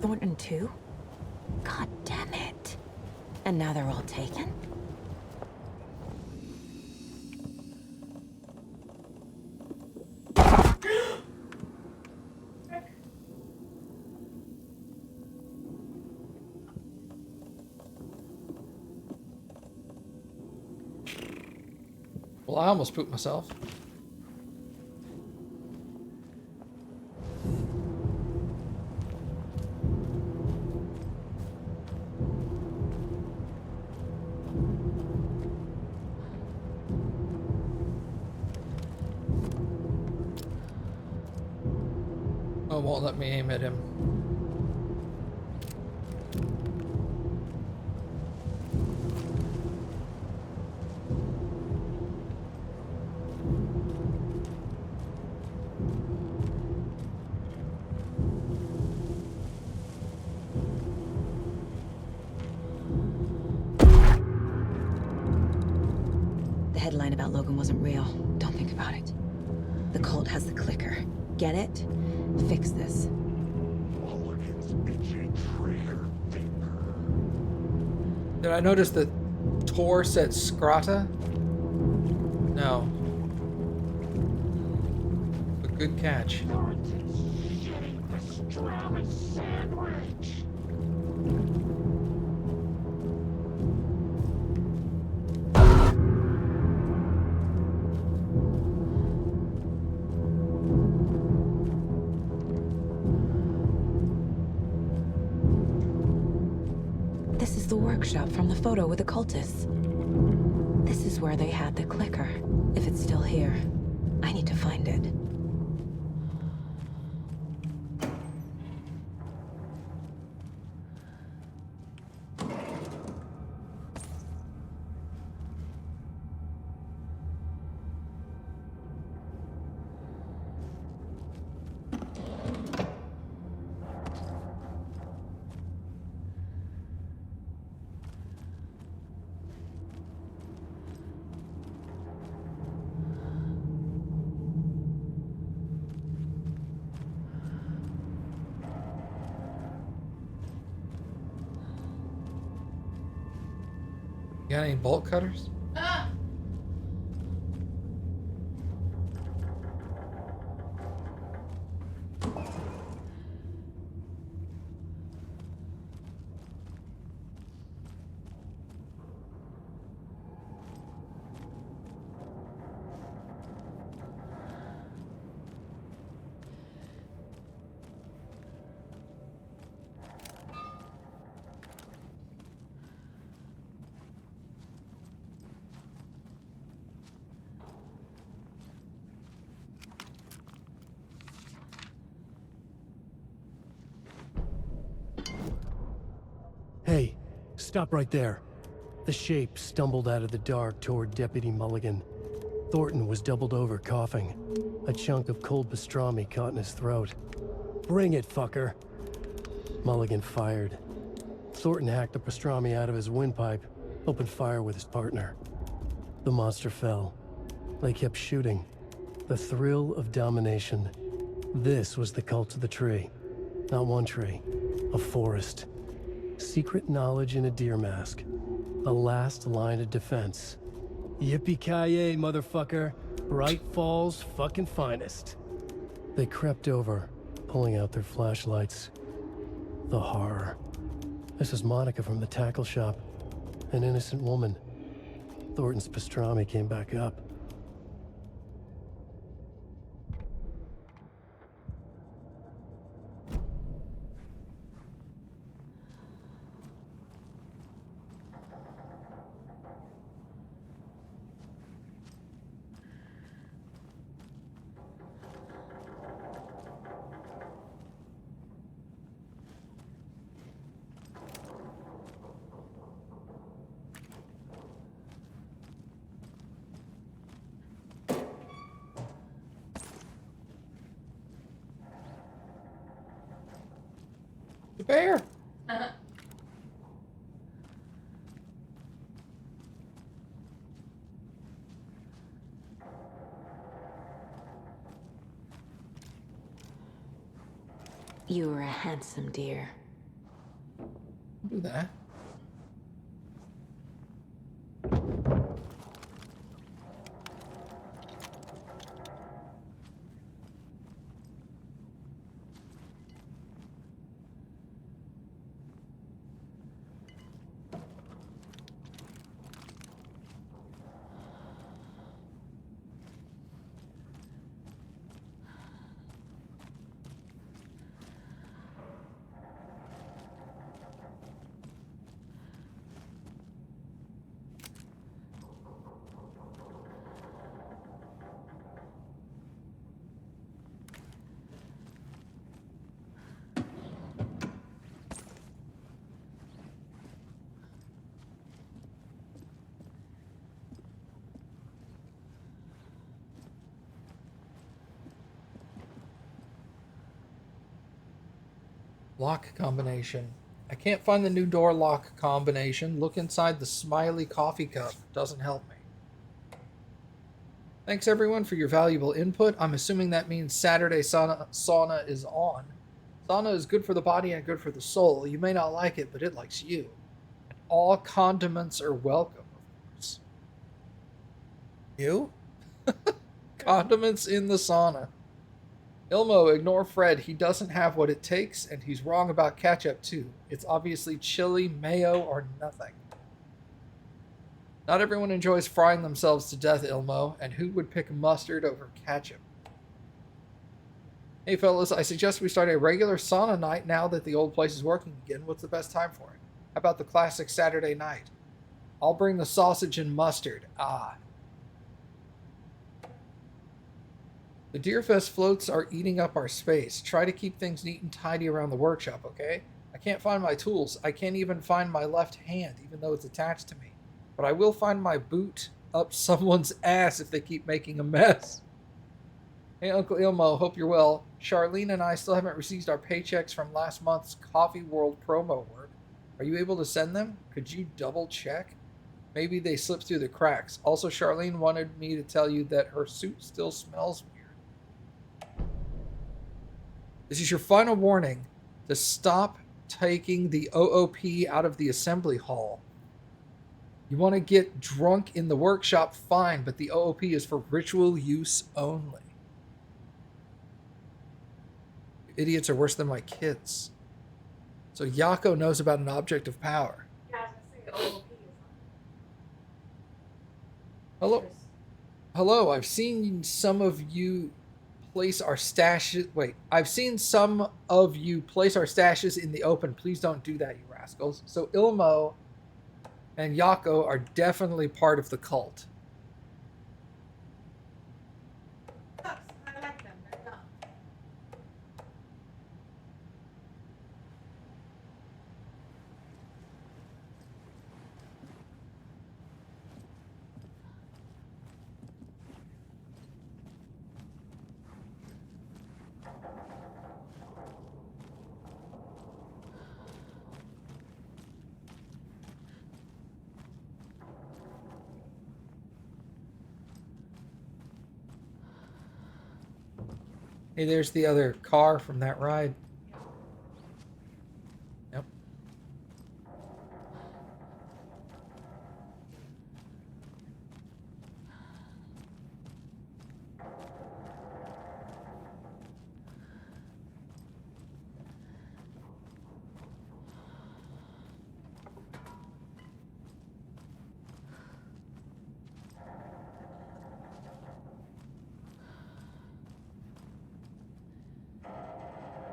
Thornton too? God damn it. And now they're all taken? Well, I almost pooped myself. Oh, won't let me aim at him. The headline about Logan wasn't real. Don't think about it. The cult has the clicker. Get it? Fix this. Did I notice that Tor said Scrata? No. But good catch. This is the workshop from the photo with the cultists. This is where they had the clicker. If it's still here, I need to find it. You got any bolt cutters? Hey, stop right there. The shape stumbled out of the dark toward Deputy Mulligan. Thornton was doubled over, coughing. A chunk of cold pastrami caught in his throat. Bring it, fucker. Mulligan fired. Thornton hacked the pastrami out of his windpipe, opened fire with his partner. The monster fell. They kept shooting. The thrill of domination. This was the cult of the tree. Not one tree, a forest. Secret knowledge in a deer mask. The last line of defense. Yippee-ki-yay, motherfucker. Bright Falls' fucking finest. They crept over, pulling out their flashlights. The horror. This is Monica from the tackle shop. An innocent woman. Thornton's pastrami came back up. The bear. You were a handsome deer. Do that. Lock combination. I can't find the new door lock combination. Look inside the smiley coffee cup. Doesn't help me. Thanks everyone for your valuable input. I'm assuming that means Saturday sauna is on. Sauna is good for the body and good for the soul. You may not like it, but it likes you. And all condiments are welcome, of course. You? Condiments in the sauna. Ilmo, ignore Fred. He doesn't have what it takes, and he's wrong about ketchup, too. It's obviously chili, mayo, or nothing. Not everyone enjoys frying themselves to death, Ilmo, and who would pick mustard over ketchup? Hey, fellas, I suggest we start a regular sauna night now that the old place is working again. What's the best time for it? How about the classic Saturday night? I'll bring the sausage and mustard. Ah. The Deerfest floats are eating up our space. Try to keep things neat and tidy around the workshop, okay? I can't find my tools. I can't even find my left hand, even though it's attached to me. But I will find my boot up someone's ass if they keep making a mess. Hey, Uncle Ilmo, hope you're well. Charlene and I still haven't received our paychecks from last month's Coffee World promo work. Are you able to send them? Could you double check? Maybe they slipped through the cracks. Also, Charlene wanted me to tell you that her suit still smells weird. This is your final warning to stop taking the OOP out of the assembly hall. You want to get drunk in the workshop, fine, but the OOP is for ritual use only. Idiots are worse than my kids. So Yako knows about an object of power. Hello? Hello, I've seen some of you place our stashes. Wait, I've seen some of you place our stashes in the open. Please don't do that, you rascals. So Ilmo and Yako are definitely part of the cult. I like them. They're dumb. Hey, there's the other car from that ride. Yep.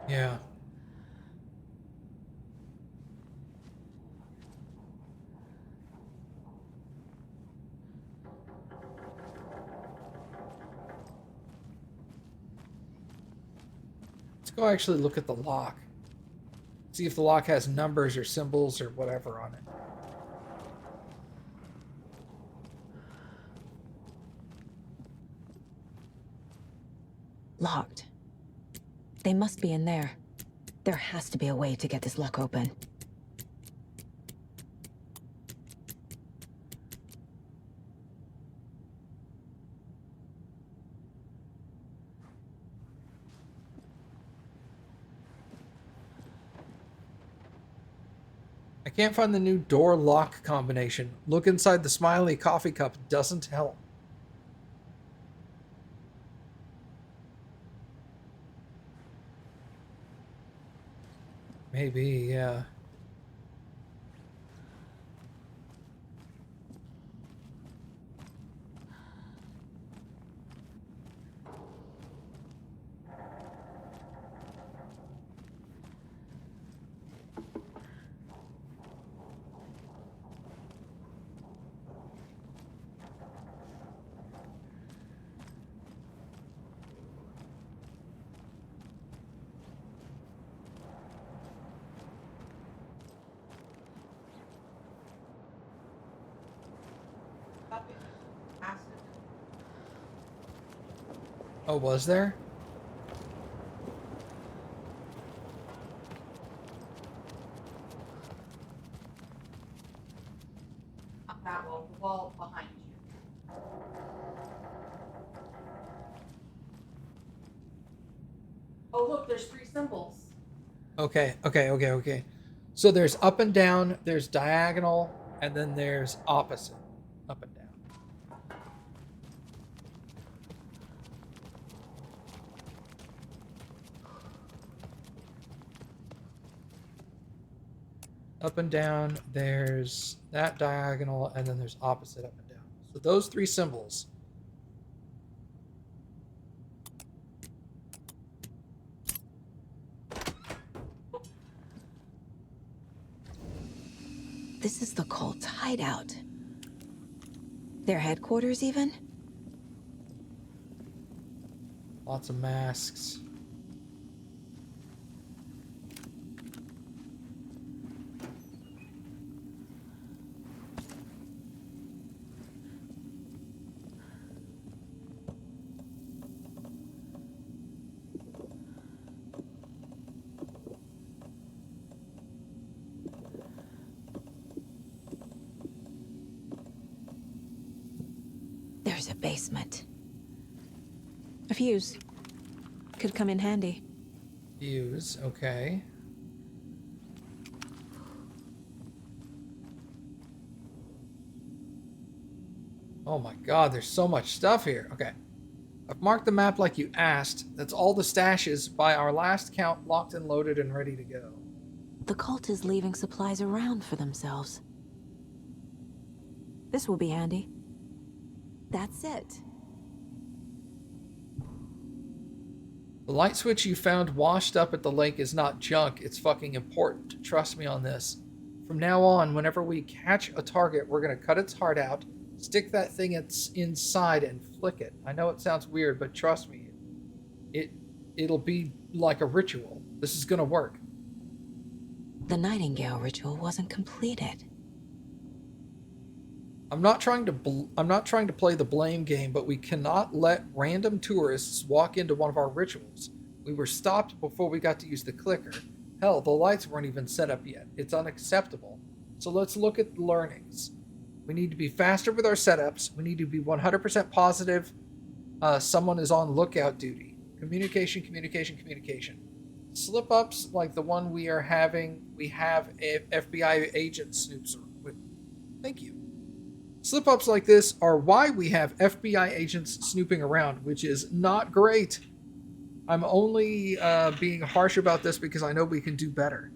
Yeah. Let's go actually look at the lock. See if the lock has numbers or symbols or whatever on it. Locked. They must be in there. There has to be a way to get this lock open. I can't find the new door lock combination. Look inside the smiley coffee cup doesn't help. Maybe, yeah. Oh, was there? That wall, the wall behind you. Oh, look, there's 3 symbols. Okay. So there's up and down, there's diagonal, and then there's opposite. Up and down. Up and down, there's that diagonal, and then there's opposite up and down. So those 3 symbols. This is the cult's hideout. Their headquarters, even? Lots of masks. There's a basement. A fuse. Could come in handy. Fuse, okay. Oh my god, there's so much stuff here. Okay. I've marked the map like you asked. That's all the stashes by our last count, locked and loaded and ready to go. The cult is leaving supplies around for themselves. This will be handy. That's it. The light switch you found washed up at the lake is not junk. It's fucking important. Trust me on this. From now on, whenever we catch a target, we're going to cut its heart out, stick that thing inside, and flick it. I know it sounds weird, but trust me. It'll be like a ritual. This is going to work. The Nightingale ritual wasn't completed. I'm not trying to play the blame game, but we cannot let random tourists walk into one of our rituals. We were stopped before we got to use the clicker. Hell, the lights weren't even set up yet. It's unacceptable. So let's look at the learnings. We need to be faster with our setups. We need to be 100% positive someone is on lookout duty. Communication. Slip-ups like the one we are having, we have a FBI agent snoops with. Thank you. Slip-ups like this are why we have FBI agents snooping around, which is not great. I'm only being harsh about this because I know we can do better.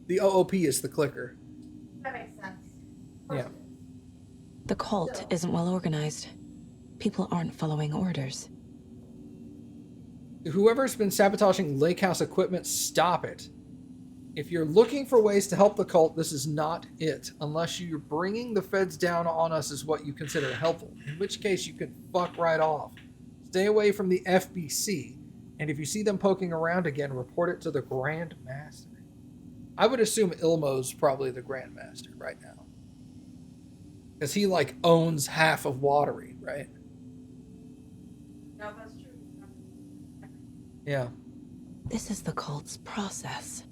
The OOP is the clicker. That makes sense. Yeah. The cult isn't well organized. People aren't following orders. Whoever's been sabotaging Lake House equipment, stop it. If you're looking for ways to help the cult, this is not it. Unless you're bringing the feds down on us is what you consider helpful. In which case, you can fuck right off. Stay away from the FBC. And if you see them poking around again, report it to the Grand Master. I would assume Ilmo's probably the Grand Master right now. Because he, like, owns half of Watery, right? No, that's true. Yeah. This is the cult's process.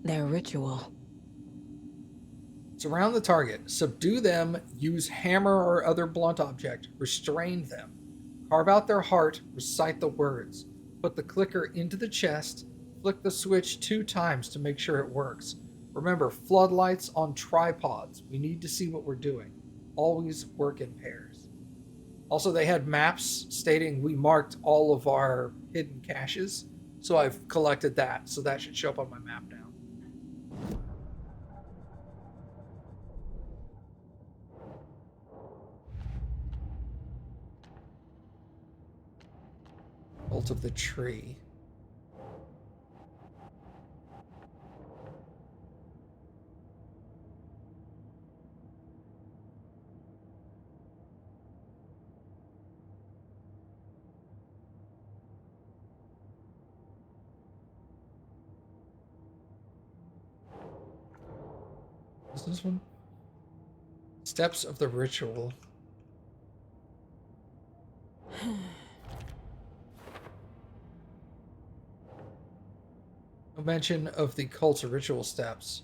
Their ritual. Surround the target. Subdue them. Use hammer or other blunt object. Restrain them. Carve out their heart. Recite the words. Put the clicker into the chest. Flick the switch 2 times to make sure it works. Remember, floodlights on tripods. We need to see what we're doing. Always work in pairs. Also, they had maps stating we marked all of our hidden caches, so I've collected that, so that should show up on my map now. Bolt of the tree. What's this one? Steps of the ritual. No mention of the cult's ritual steps.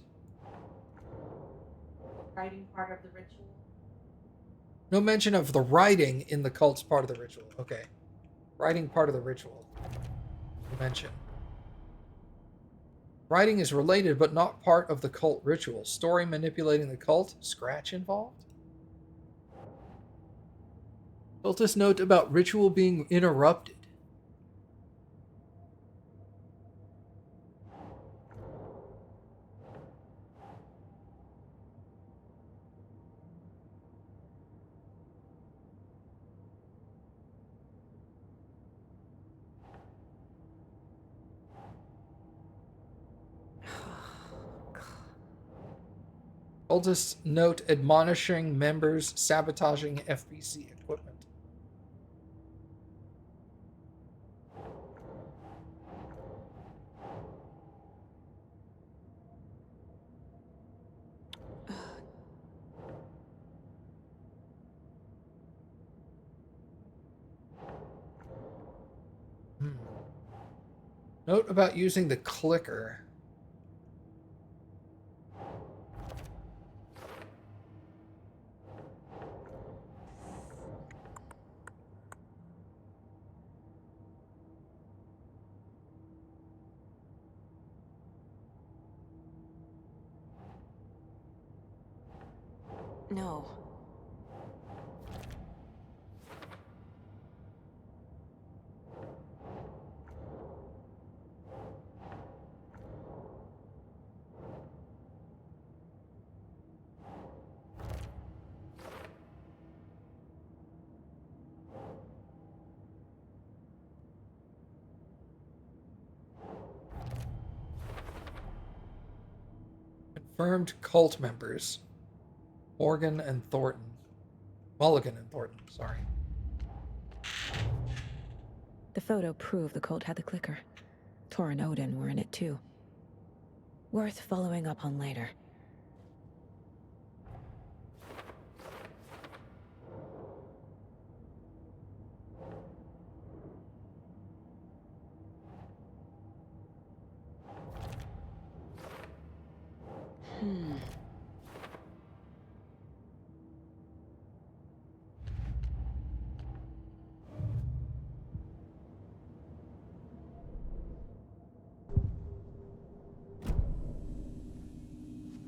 Writing part of the ritual. No mention of the writing in the cult's part of the ritual. Okay. Writing part of the ritual. No mention. Writing is related but not part of the cult ritual. Story manipulating the cult. Scratch involved? Cultist note about ritual being interrupted. Cultist note admonishing members sabotaging FBC equipment. Note about using the clicker. No. Confirmed cult members. Morgan and Thornton. Mulligan and Thornton, sorry. The photo proved the cult had the clicker. Tor and Odin were in it too. Worth following up on later.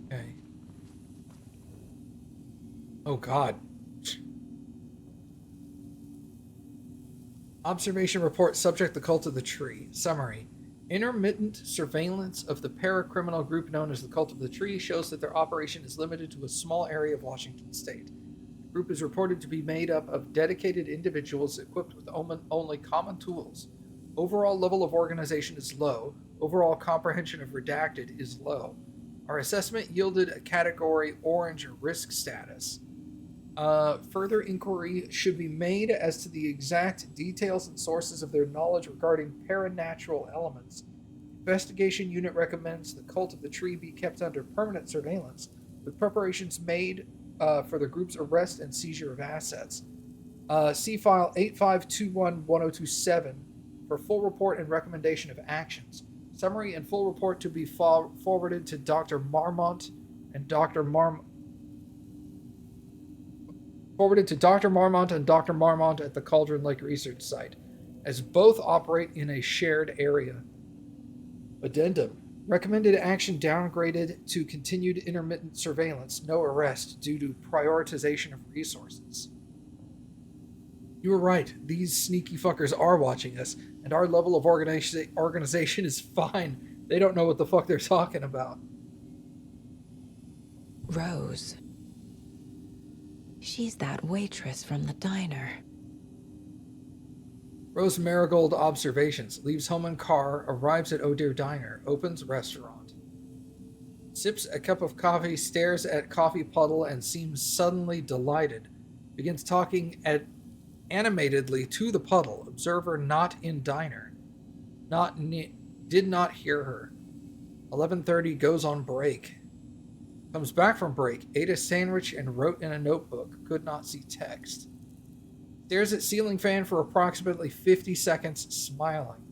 Okay. Oh God. Observation report subject the cult of the tree. Summary. Intermittent surveillance of the paracriminal group known as the Cult of the Tree shows that their operation is limited to a small area of Washington state. The group is reported to be made up of dedicated individuals equipped with only common tools. Overall level of organization is low. Overall comprehension of redacted is low. Our assessment yielded a category orange risk status. Further inquiry should be made as to the exact details and sources of their knowledge regarding paranatural elements. Investigation unit recommends the Cult of the Tree be kept under permanent surveillance, with preparations made for the group's arrest and seizure of assets. See file 85211027 for full report and recommendation of actions. Summary and full report to be forwarded to Dr. Marmont and Dr. Forwarded to Dr. Marmont and Dr. Marmont at the Cauldron Lake Research Site, as both operate in a shared area. Addendum. Recommended action downgraded to continued intermittent surveillance, no arrest due to prioritization of resources. You were right. These sneaky fuckers are watching us, and our level of organization is fine. They don't know what the fuck they're talking about. Rose. She's that waitress from the diner. Rose Marigold observations. Leaves home in car, arrives at Oh Dear Diner, opens restaurant. Sips a cup of coffee, stares at coffee puddle, and seems suddenly delighted. Begins talking animatedly to the puddle. Observer not in diner. Did not hear her. 11:30 goes on break. Comes back from break, ate a sandwich and wrote in a notebook. Could not see text. Stares at ceiling fan for approximately 50 seconds, smiling.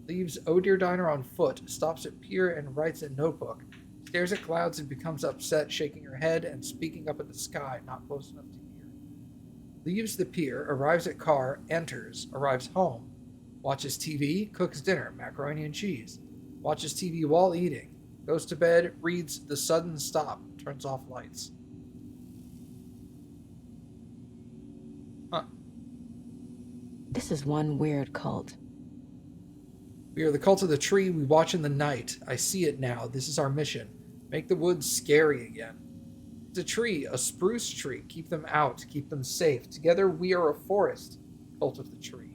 Leaves Oh Dear Diner on foot, stops at pier and writes in notebook. Stares at clouds and becomes upset, shaking her head and speaking up at the sky, not close enough to hear. Leaves the pier, arrives at car, enters, arrives home. Watches TV, cooks dinner, macaroni and cheese. Watches TV while eating. Goes to bed, reads The Sudden Stop, turns off lights. Huh. This is one weird cult. We are the cult of the tree we watch in the night. I see it now. This is our mission. Make the woods scary again. It's a tree, a spruce tree. Keep them out. Keep them safe. Together we are a forest. Cult of the tree.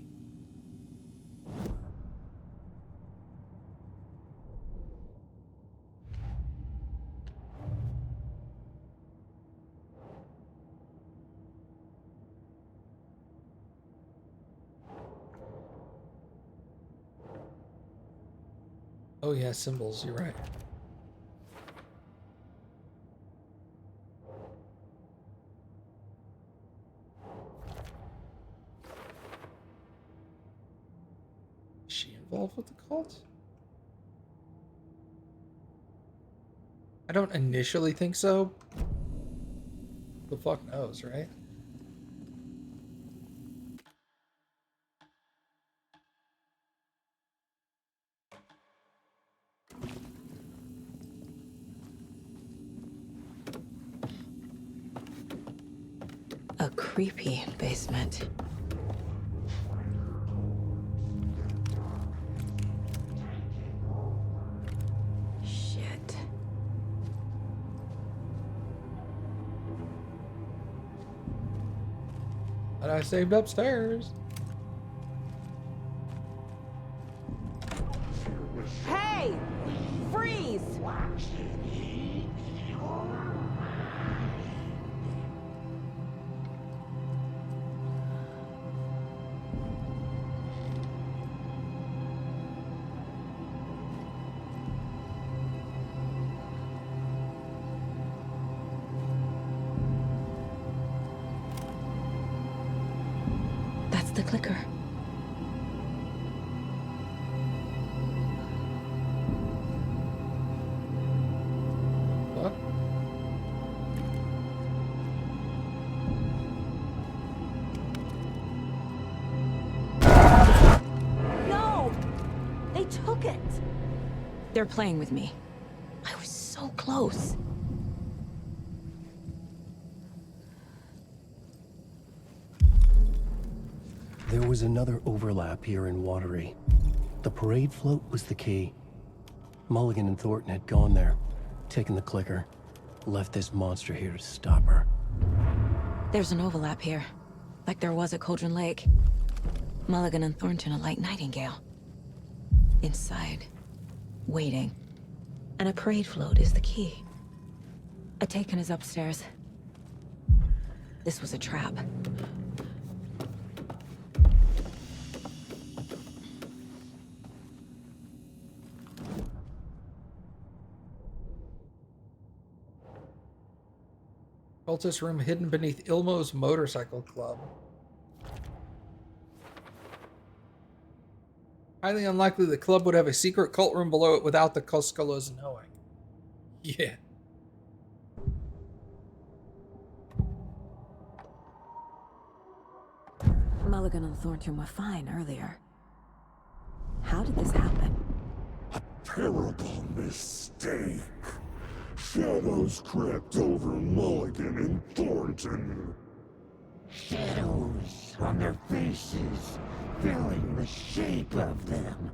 Oh yeah, symbols, you're right. Is she involved with the cult? I don't initially think so. The fuck knows, right? A creepy basement. Shit. But I saved upstairs. Hey! Freeze! That's the clicker. What? No! They took it! They're playing with me. I was so close. There was another overlap here in Watery. The parade float was the key. Mulligan and Thornton had gone there, taken the clicker, left this monster here to stop her. There's an overlap here, like there was at Cauldron Lake. Mulligan and Thornton are like Nightingale. Inside, waiting. And a parade float is the key. A taken is upstairs. This was a trap. Cultist room hidden beneath Ilmo's motorcycle club. Highly unlikely the club would have a secret cult room below it without the Coscolos knowing. Yeah. Mulligan and Thornton were fine earlier. How did this happen? A terrible mistake. Shadows crept over Mulligan and Thornton. Shadows on their faces, filling the shape of them.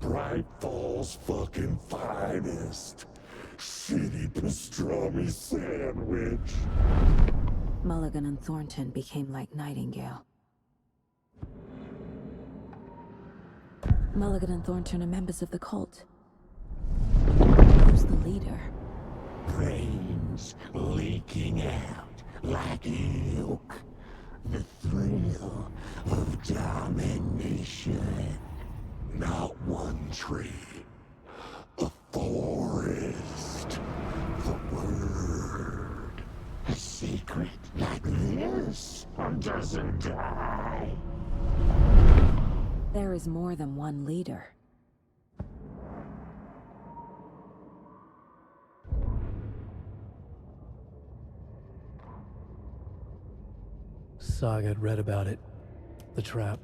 Bright Fall's fucking finest. Shitty pastrami sandwich. Mulligan and Thornton became like Nightingale. Mulligan and Thornton are members of the cult. Who's the leader? Brains leaking out like milk. The thrill of domination. Not one tree. A forest. The word. A secret like this doesn't die. There is more than one leader. Saga had read about it. The trap.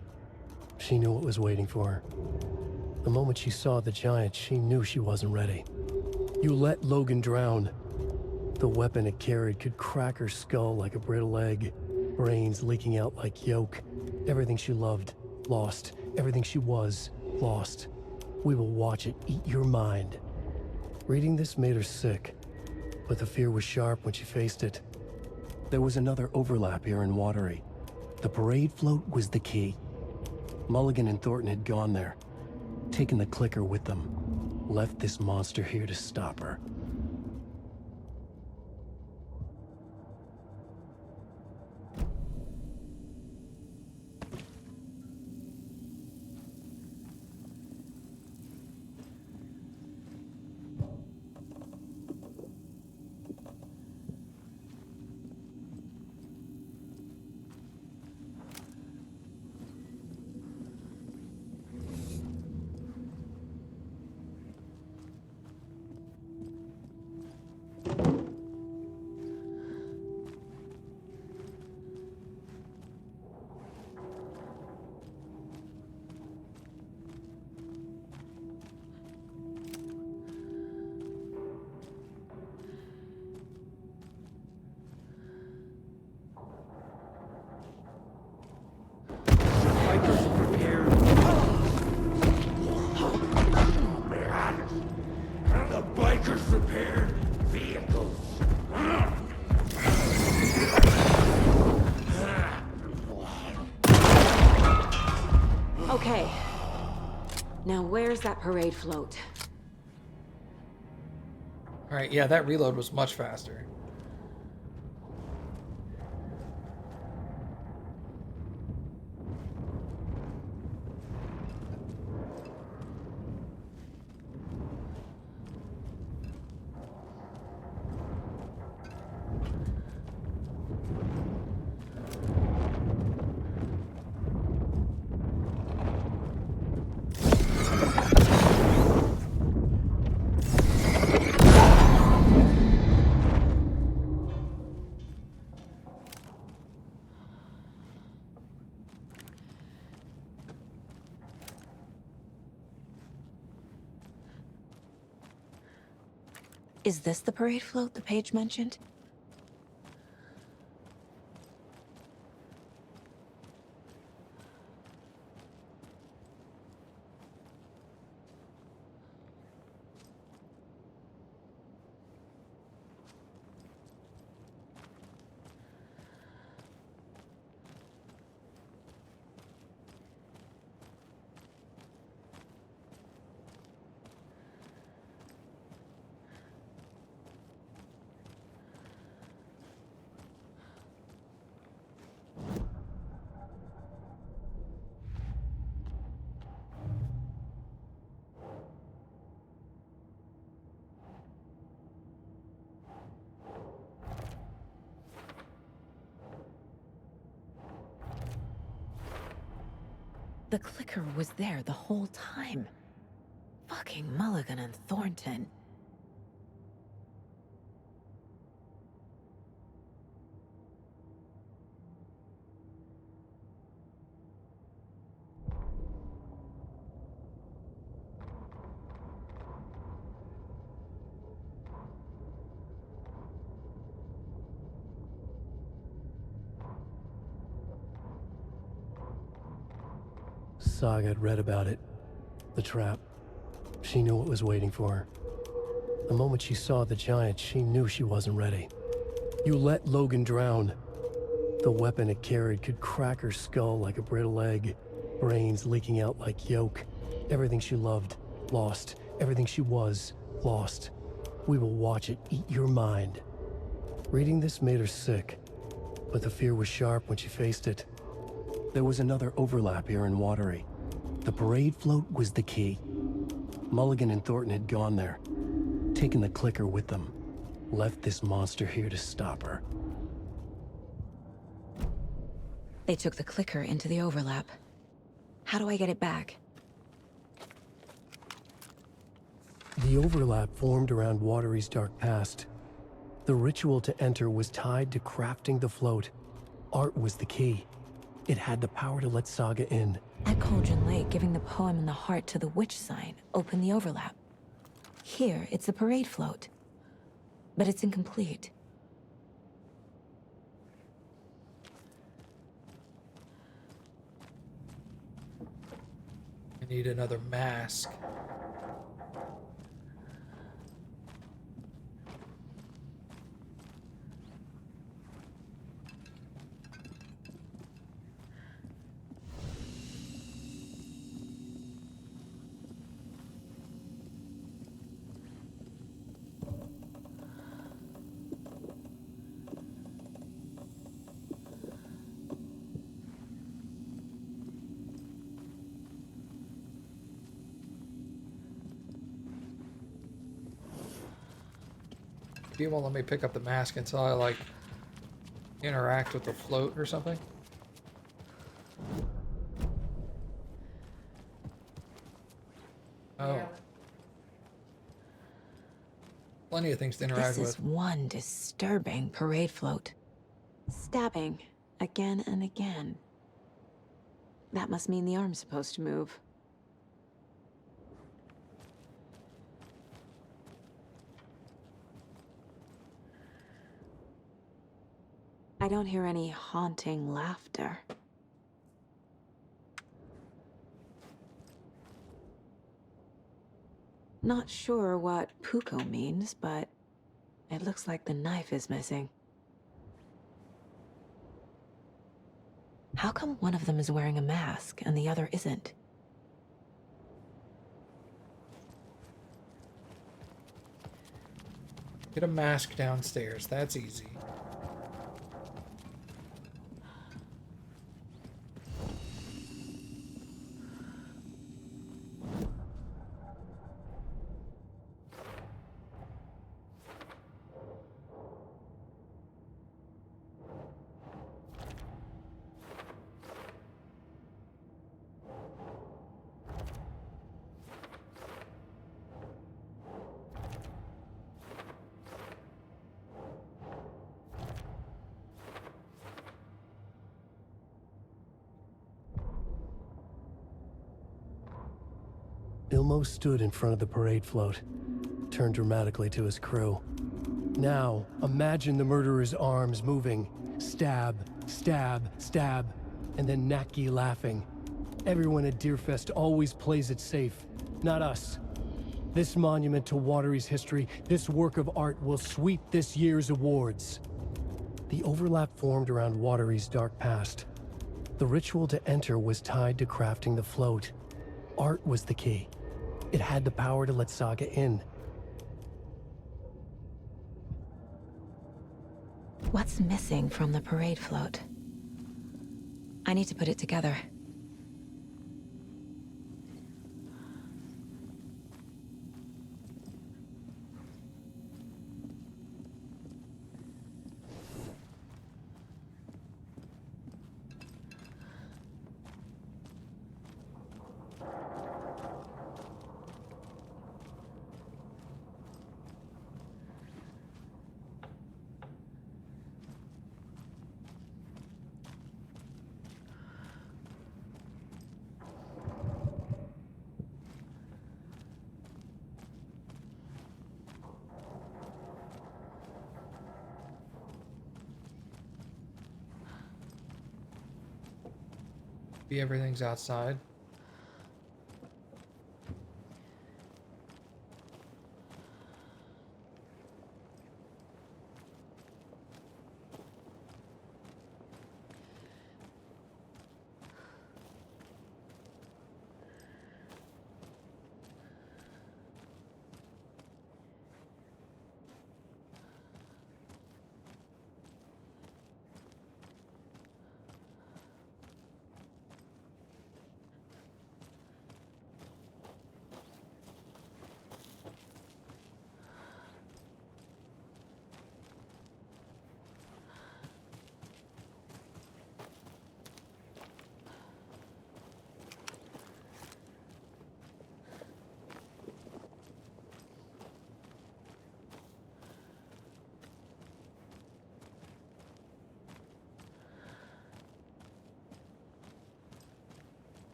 She knew what was waiting for her. The moment she saw the giant, she knew she wasn't ready. You let Logan drown. The weapon it carried could crack her skull like a brittle egg. Brains leaking out like yolk. Everything she loved, lost. Everything she was, lost. We will watch it eat your mind. Reading this made her sick, but the fear was sharp when she faced it. There was another overlap here in Watery. The parade float was the key. Mulligan and Thornton had gone there, taken the clicker with them, left this monster here to stop her. Okay. Now where's that parade float? Alright, yeah, that reload was much faster. Is this the parade float the page mentioned? The clicker was there the whole time. Fucking Mulligan and Thornton. Saga had read about it. The trap. She knew what was waiting for her. The moment she saw the giant, she knew she wasn't ready. You let Logan drown. The weapon it carried could crack her skull like a brittle egg, brains leaking out like yolk. Everything she loved, lost. Everything she was, lost. We will watch it eat your mind. Reading this made her sick, but the fear was sharp when she faced it. There was another overlap here in Watery. The parade float was the key. Mulligan and Thornton had gone there, taken the clicker with them, left this monster here to stop her. They took the clicker into the overlap. How do I get it back? The overlap formed around Watery's dark past. The ritual to enter was tied to crafting the float. Art was the key. It had the power to let Saga in. At Cauldron Lake, giving the poem and the heart to the witch sign opened the overlap. Here, it's the parade float. But it's incomplete. I need another mask. You won't let me pick up the mask until I, like, interact with the float or something? Oh. Yeah. Plenty of things to interact This is with. one disturbing parade float. Stabbing again and again. That must mean the arm's supposed to move. I don't hear any haunting laughter. Not sure what Puko means, but it looks like the knife is missing. How come one of them is wearing a mask and the other isn't? Get a mask downstairs. That's easy. Ilmo stood in front of the parade float, turned dramatically to his crew. Now, imagine the murderer's arms moving. Stab, stab, stab, and then Naki laughing. Everyone at Deerfest always plays it safe, not us. This monument to Watery's history, this work of art will sweep this year's awards. The overlap formed around Watery's dark past. The ritual to enter was tied to crafting the float. Art was the key. It had the power to let Saga in. What's missing from the parade float? I need to put it together. Everything's outside.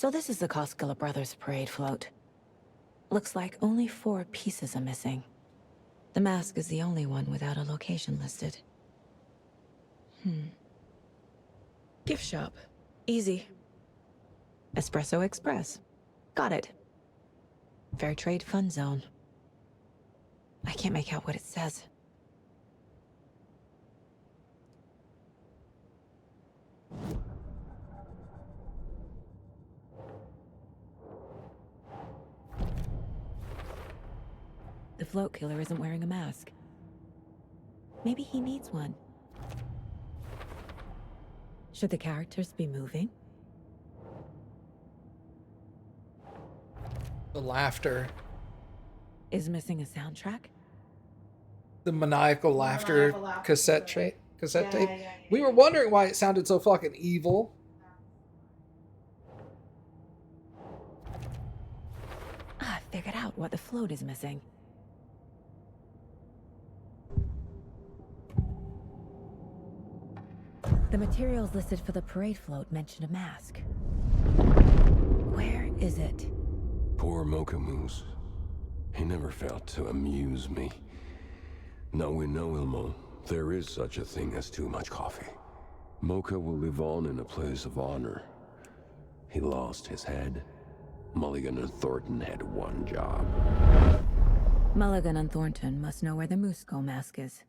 So this is the Koskela Brothers parade float. Looks like only 4 pieces are missing. The mask is the only one without a location listed. Gift shop. Easy. Espresso Express. Got it. Fair Trade Fun Zone. I can't make out what it says. The float killer isn't wearing a mask. Maybe he needs one. Should the characters be moving? The laughter. Is missing a soundtrack? The maniacal laughter Maniacal laughter cassette cassette. cassette Yeah, tape. yeah, yeah, We yeah. were wondering why it sounded so fucking evil. I figured out what the float is missing. The materials listed for the parade float mention a mask. Where is it? Poor Mocha Moose. He never failed to amuse me. Now we know, Ilmo, there is such a thing as too much coffee. Mocha will live on in a place of honor. He lost his head. Mulligan and Thornton had one job. Mulligan and Thornton must know where the Moose Skull mask is.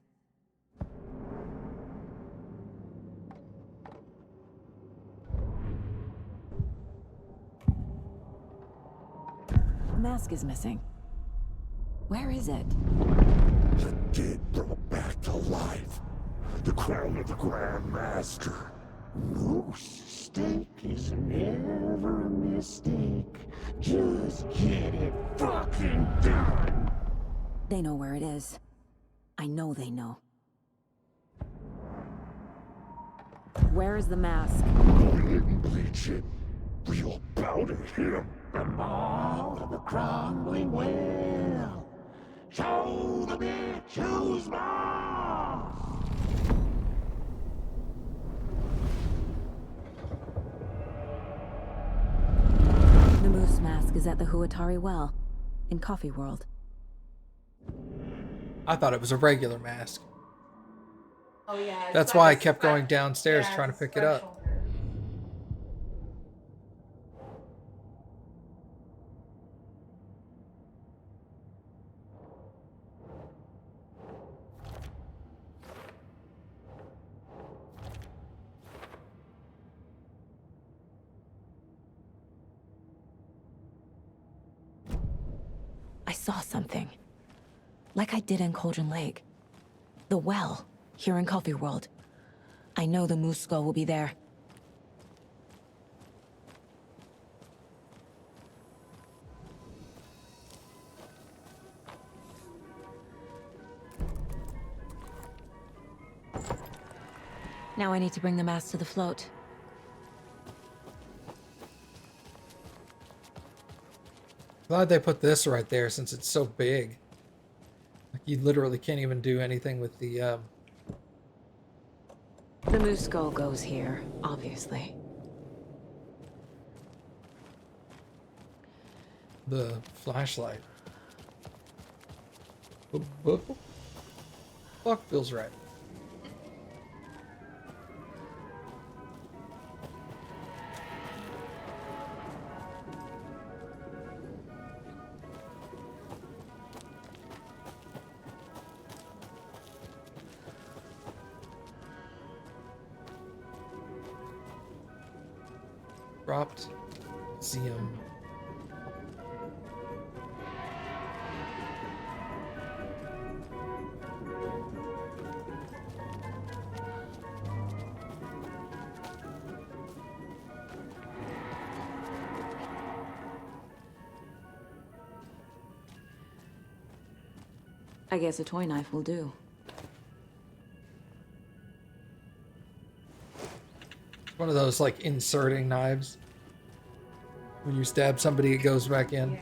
The mask is missing. Where is it? The dead brought back to life. The crown of the Grand Master. Moose steak is never a mistake. Just get it fucking done. They know where it is. I know they know. Where is the mask? Go ahead and bleach it. We'll powder him. The maw of the crumbling well. Show the bitch who's boss. The moose mask is at the Huatari Well, in Coffee World. I thought it was a regular mask. Oh yeah. it's That's got why a I kept going spec- downstairs yeah, trying to it's a pick it up. special. I saw something. Like I did in Cauldron Lake. The well, here in Coffee World. I know the Moose Skull will be there. Now I need to bring the mask to the float. Glad they put this right there since it's so big. Like you literally can't even do anything with the The Moose Skull goes here, obviously. flashlight. Boop, boop, boop. Fuck feels right. Dropped Zium. I guess a toy knife will do. One of those like inserting knives. When you stab somebody, it goes back in. Yeah.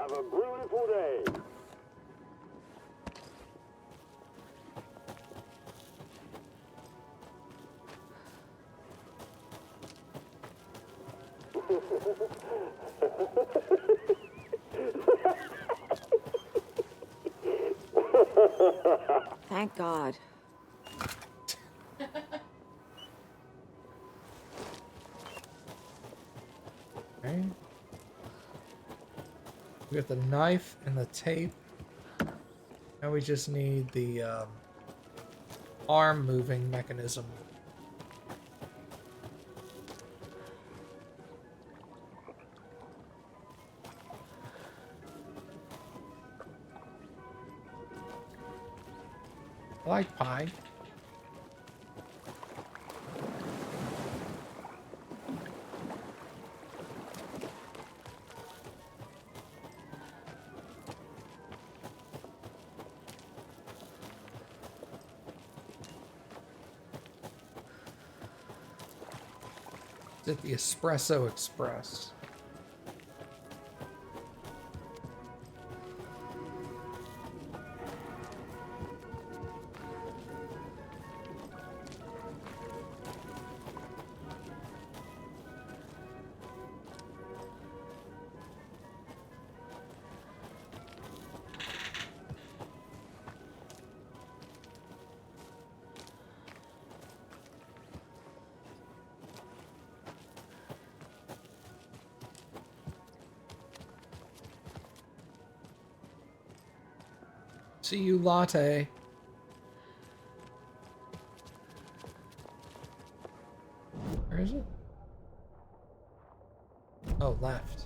Have a beautiful day. Thank God. Okay. We got the knife and the tape. Now we just need the arm moving mechanism. I like pie. Is it the Espresso Express? See you, latte. Where is it? Oh, left.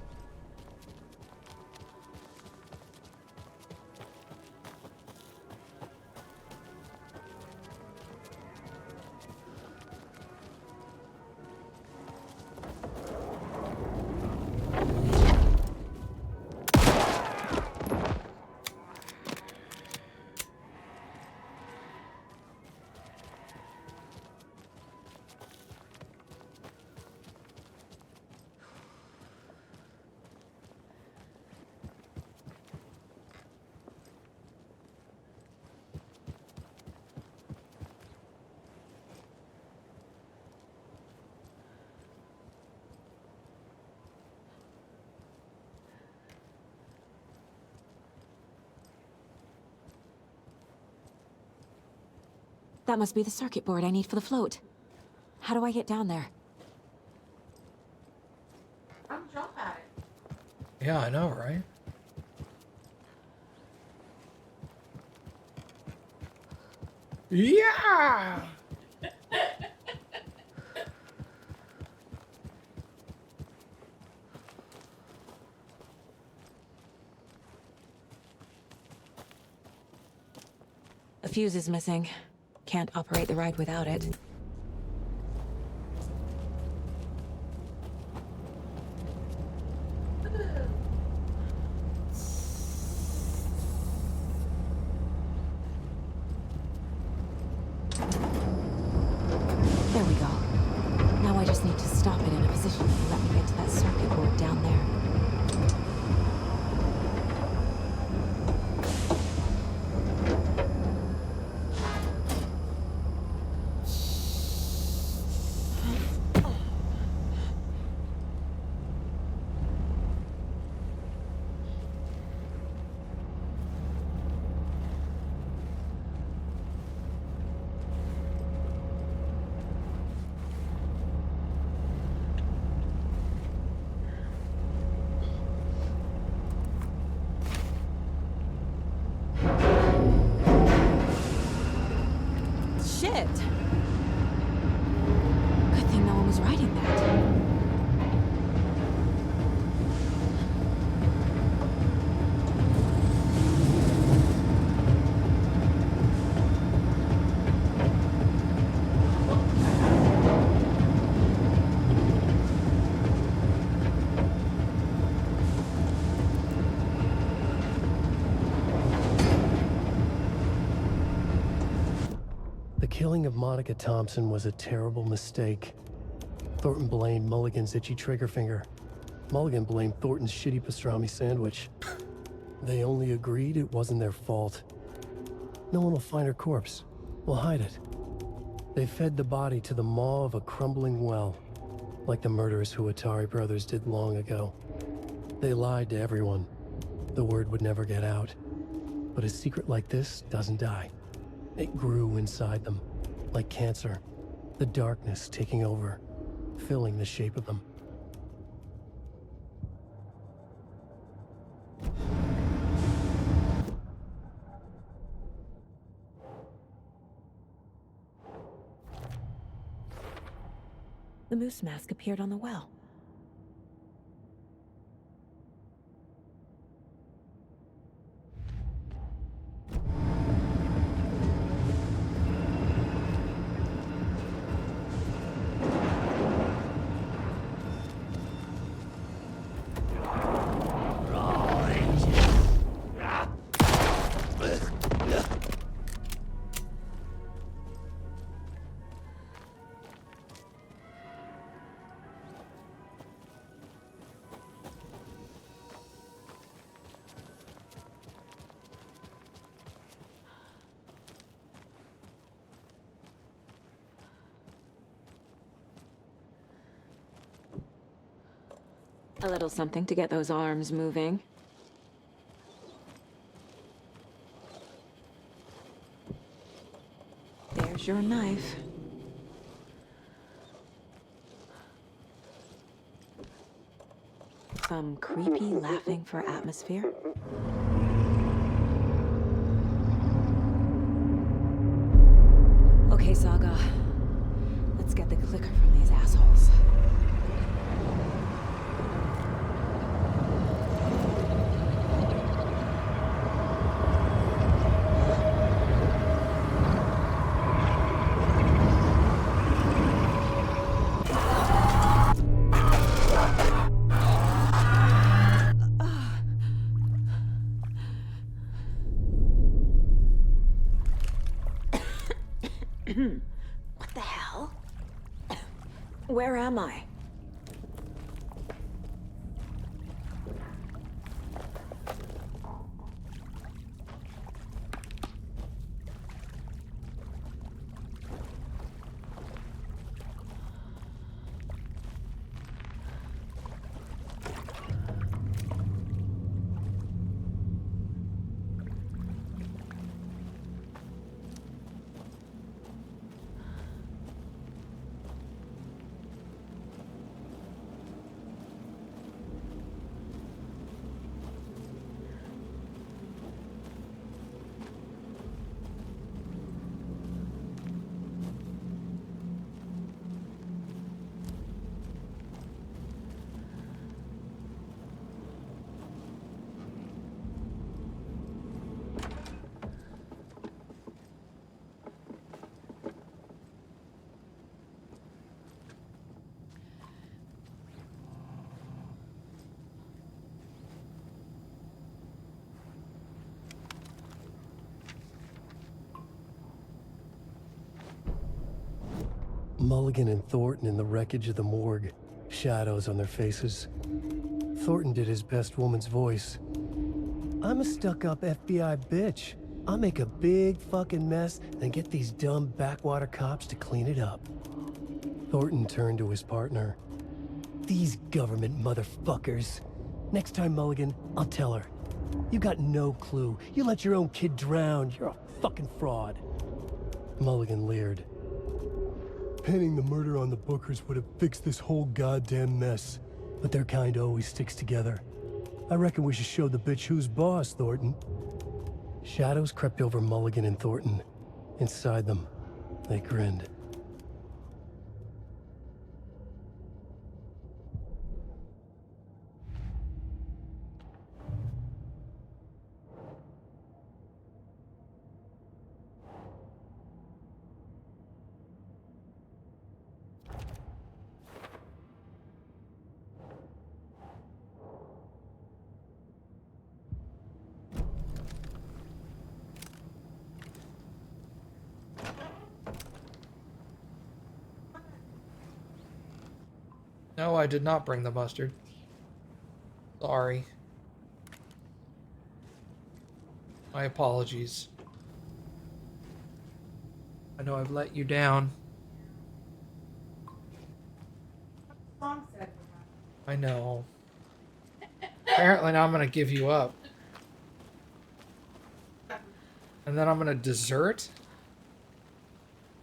That must be the circuit board I need for the float. How do I get down there? Come jump at it. Yeah, I know, right? Yeah! A fuse is missing. Can't operate the ride without it. There we go. Now I just need to stop it in a position to let me get to that circuit board down there. Shit! Good thing no one was riding that. The killing of Monica Thompson was a terrible mistake. Thornton blamed Mulligan's itchy trigger finger. Mulligan blamed Thornton's shitty pastrami sandwich. They only agreed it wasn't their fault. No one will find her corpse. We'll hide it. They fed the body to the maw of a crumbling well, like the murderous Huatari brothers did long ago. They lied to everyone. The word would never get out. But a secret like this doesn't die. It grew inside them, like cancer. The darkness taking over, filling the shape of them. The moose mask appeared on the well. A little something to get those arms moving. There's your knife. Some creepy laughing for atmosphere. Okay, Saga. Let's get the clicker from these assholes. What the hell? Where am I? Mulligan and Thornton in the wreckage of the morgue, shadows on their faces. Thornton did his best woman's voice. I'm a stuck-up FBI bitch. I'll make a big fucking mess, then get these dumb backwater cops to clean it up. Thornton turned to his partner. These government motherfuckers. Next time, Mulligan, I'll tell her. You got no clue. You let your own kid drown. You're a fucking fraud. Mulligan leered. Pinning the murder on the Bookers would have fixed this whole goddamn mess. But their kind always sticks together. I reckon we should show the bitch who's boss, Thornton. Shadows crept over Mulligan and Thornton. Inside them, they grinned. No, I did not bring the mustard. Sorry. My apologies. I know I've let you down. The song said I know. Apparently now I'm gonna give you up. And then I'm gonna desert?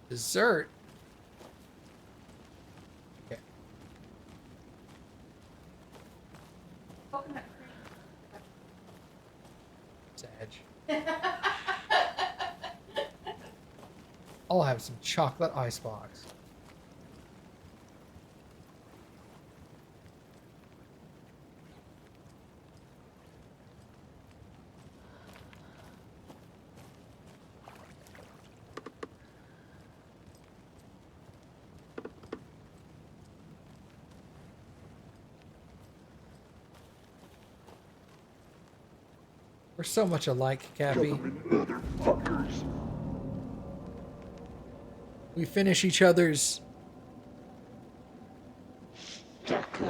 Dessert? Okay. coconut Sag. I'll have some chocolate icebox. We're so much alike, Cappy. Motherfuckers. We finish each other's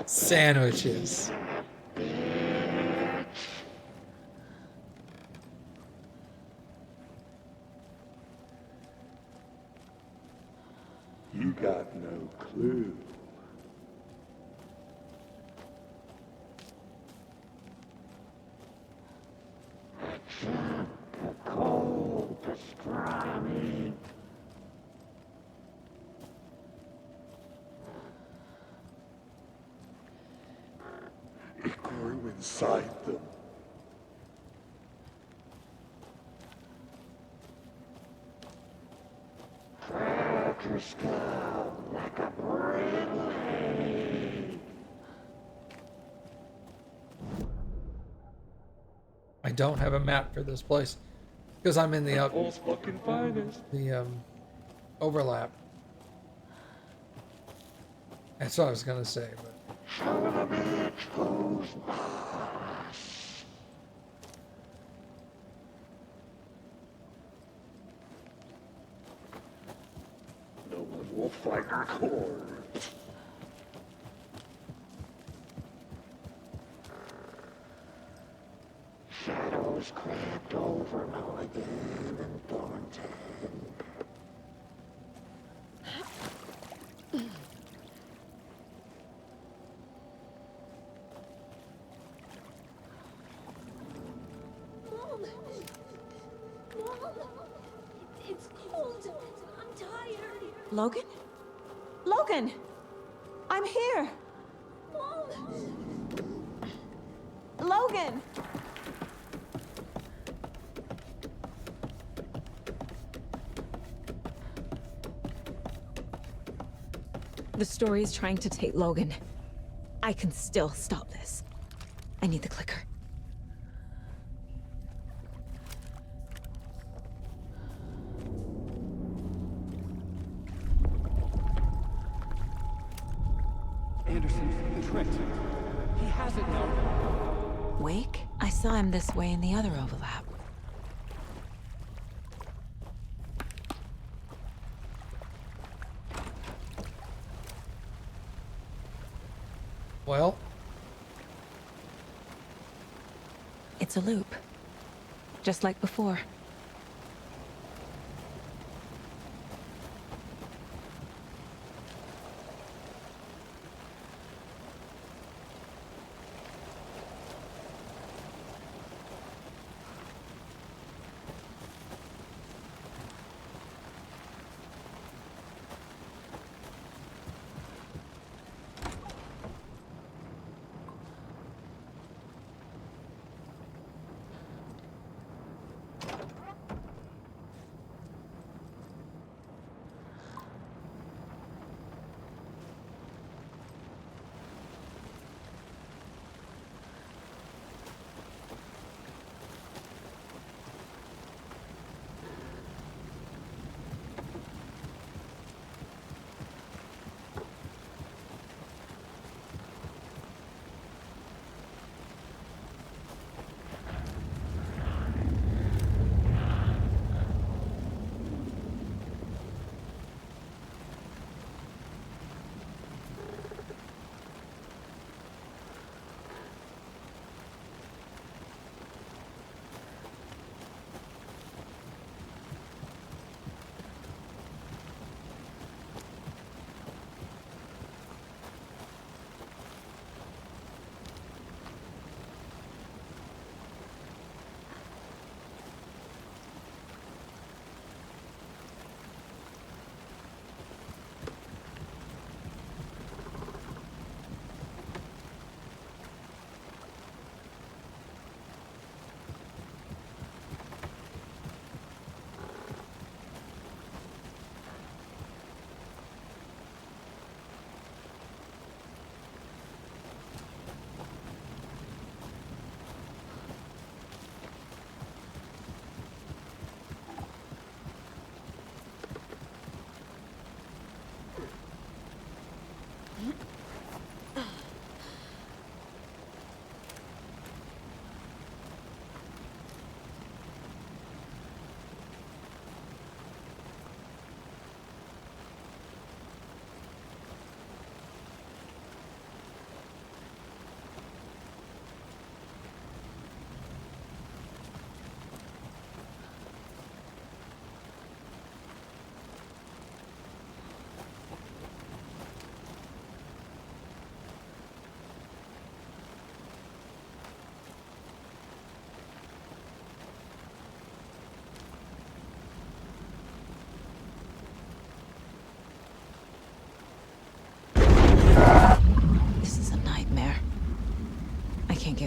sandwiches. You got no clue. Cold pastrami. It grew inside them. Crack your skull like a brindley. I don't have a map for this place because I'm in the Fucking finest. overlap. That's what I was gonna say, but No one will fight your corpse. Shadows crept over Mulligan and Thornton. Mom! Mom! It's cold. I'm tired. Logan? Logan! I'm here! Mom! Logan! The story is trying to take Logan. I can still stop this. I need the clicker. Anderson, the Trent. He has it now. Wake? I saw him this way in the other overlap. well, It's a loop. Just like before.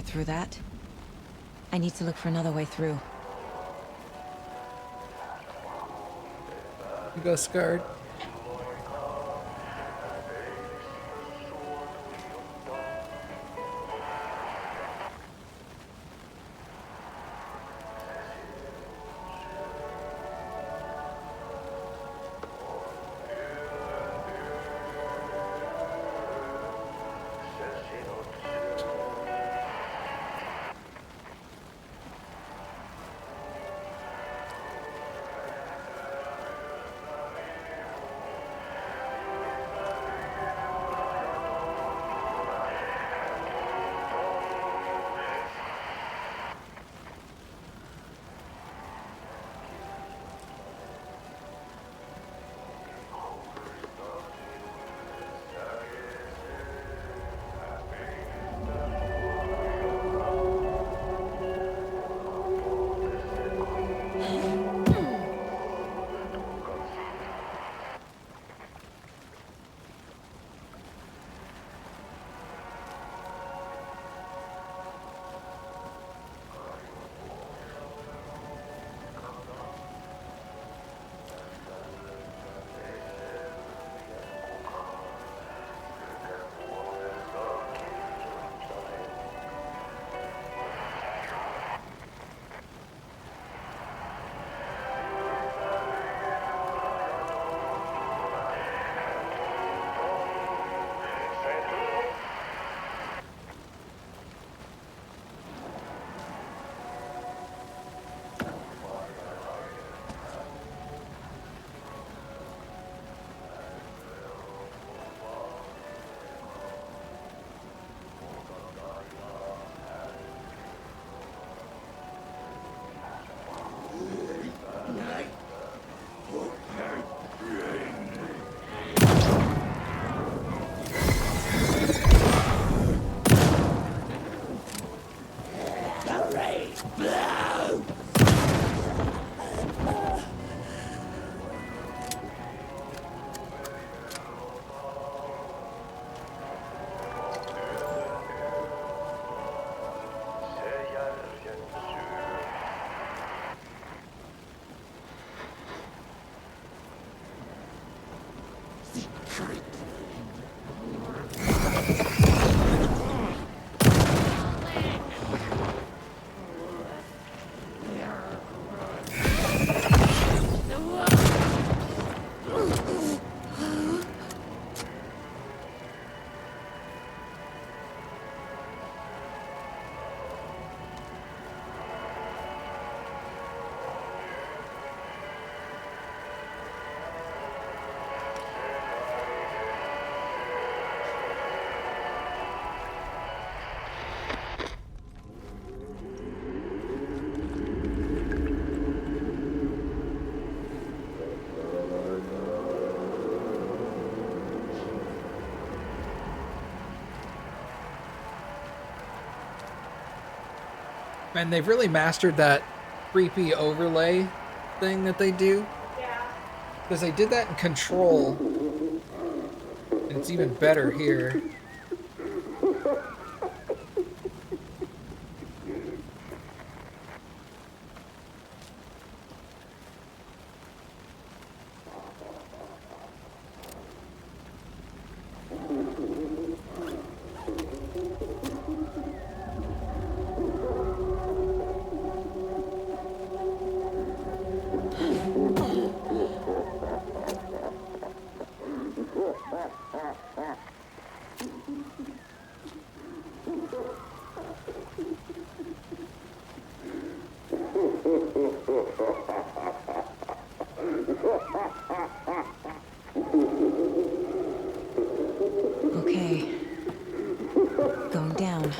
through that. I need to look for another way through. You go, Scarred. Man, they've really mastered that creepy overlay thing that they do. Yeah. Because they did that in Control. And it's even better here. Okay. Going down.